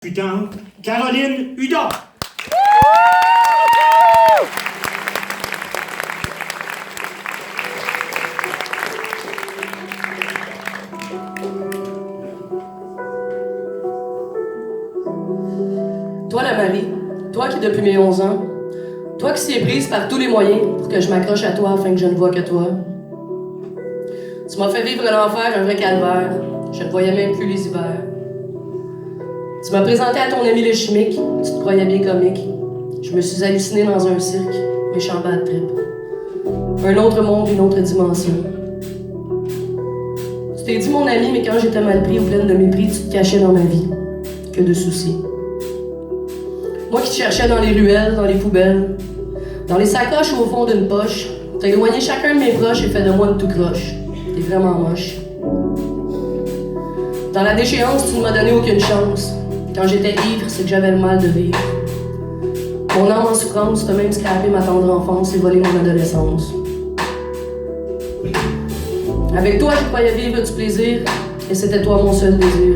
Putain, Caroline Hudon. Toi la Marie, toi qui depuis mes 11 ans, toi qui s'y prise par tous les moyens pour que je m'accroche à toi afin que je ne vois que toi. Tu m'as fait vivre l'enfer, un vrai calvaire, je ne voyais même plus les hivers. Tu m'as présenté à ton ami le chimique, tu te croyais bien comique. Je me suis halluciné dans un cirque, méchant bad trip. Un autre monde, une autre dimension. Tu t'es dit mon ami, mais quand j'étais mal pris ou pleine de mépris, tu te cachais dans ma vie. Que de soucis. Moi qui te cherchais dans les ruelles, dans les poubelles, dans les sacoches ou au fond d'une poche, t'as éloigné chacun de mes proches et fait de moi une tout croche. T'es vraiment moche. Dans la déchéance, tu ne m'as donné aucune chance. Quand j'étais ivre, c'est que j'avais le mal de vivre. Mon âme en souffrance, t'as même scrapé ma tendre enfance et volé mon adolescence. Avec toi, je croyais vivre du plaisir, et c'était toi mon seul désir.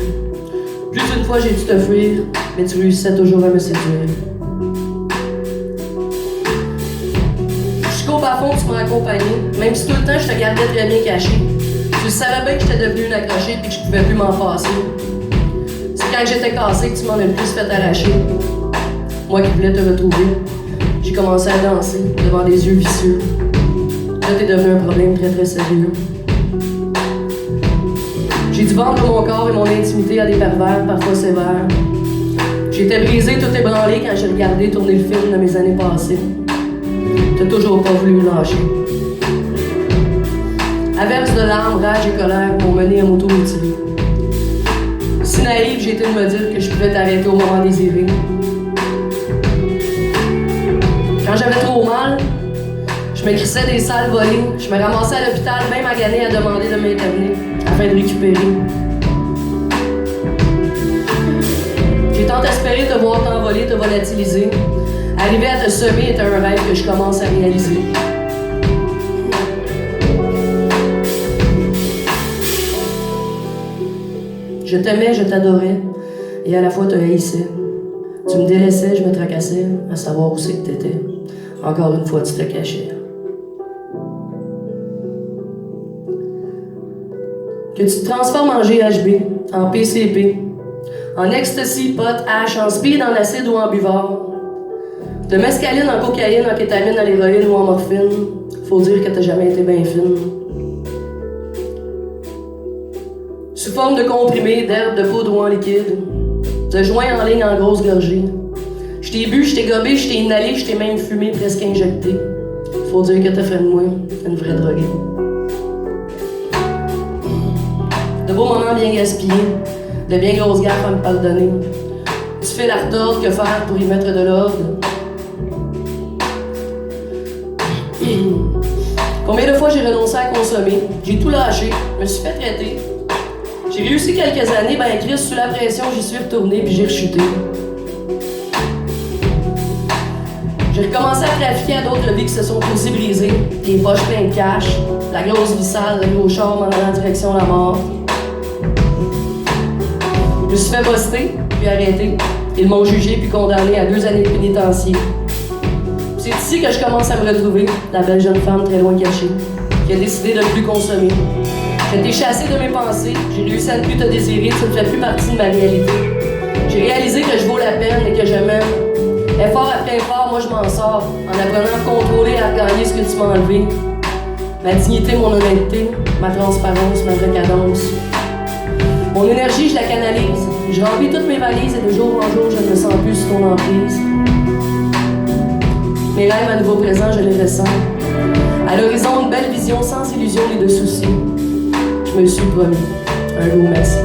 Plus d'une fois, j'ai dû te fuir, mais tu réussissais toujours à me séduire. Jusqu'au bas fond, tu m'as accompagné, même si tout le temps, je te gardais très bien caché. Tu savais bien que j'étais devenue une accrochée et que je pouvais plus m'en passer. C'est quand j'étais cassée que tu m'en as le plus fait arracher. Moi qui voulais te retrouver, j'ai commencé à danser devant des yeux vicieux. Là, t'es devenu un problème très très sérieux. J'ai dû vendre mon corps et mon intimité à des pervers, parfois sévères. J'étais brisée, tout ébranlé quand j'ai regardé tourner le film de mes années passées. T'as toujours pas voulu me lâcher. Averse de larmes, rage et colère m'ont mené à m'auto-mutiler. Si naïve, j'ai été de me dire que je pouvais t'arrêter au moment désiré. Quand j'avais trop mal, je me crissais des salles volées. Je me ramassais à l'hôpital, bien magané à demander de m'interner afin de récupérer. J'ai tant espéré te voir t'envoler, te volatiliser. Arriver à te semer est un rêve que je commence à réaliser. Je t'aimais, je t'adorais, et à la fois te haïssais. Tu me délaissais, je me tracassais, à savoir où c'est que t'étais. Encore une fois, tu te cachais. Que tu te transformes en GHB, en PCP, en ecstasy, pot, hash, en speed, en acide ou en buvard. De mescaline en cocaïne, en kétamine, en héroïne ou en morphine, faut dire que t'as jamais été bien fine. Sous forme de comprimés, d'herbes, de poudre ou en liquide, de joints en ligne en grosse gorgée. Je t'ai bu, je t'ai gobé, je t'ai inhalé, je t'ai même fumé, presque injecté. Faut dire que t'as fait de moi une vraie droguée. De beaux moments bien gaspillés, de bien grosses gaffes à me pardonner. Tu fais la retorde, que faire pour y mettre de l'ordre? Combien de fois j'ai renoncé à consommer? J'ai tout lâché, me suis fait traiter. J'ai réussi quelques années, ben Chris, sous la pression, j'y suis retourné puis j'ai rechuté. J'ai recommencé à trafiquer à d'autres vies qui se sont aussi brisées. Les poches pleines de cash, la grosse vie sale, le gros char en allant en direction de la mort. Je me suis fait buster, puis arrêté. Ils m'ont jugé puis condamné à 2 années de pénitencier. C'est ici que je commence à me retrouver, la belle jeune femme très loin cachée, qui a décidé de ne plus consommer. Je t'ai chassé de mes pensées, j'ai réussi à ne plus te désirer, tu ne fais plus partie de ma réalité. J'ai réalisé que je vaux la peine et que je m'aime. Effort après effort, moi je m'en sors, en apprenant à contrôler et à gagner ce que tu m'as enlevé. Ma dignité, mon honnêteté, ma transparence, ma vraie cadence. Mon énergie, je la canalise. Je remplis toutes mes valises et de jour en jour, je ne me sens plus sous ton emprise. Mes rêves à nouveau présents, je les ressens. À l'horizon, une belle vision sans illusion ni de soucis. Je me suis promis un gros merci.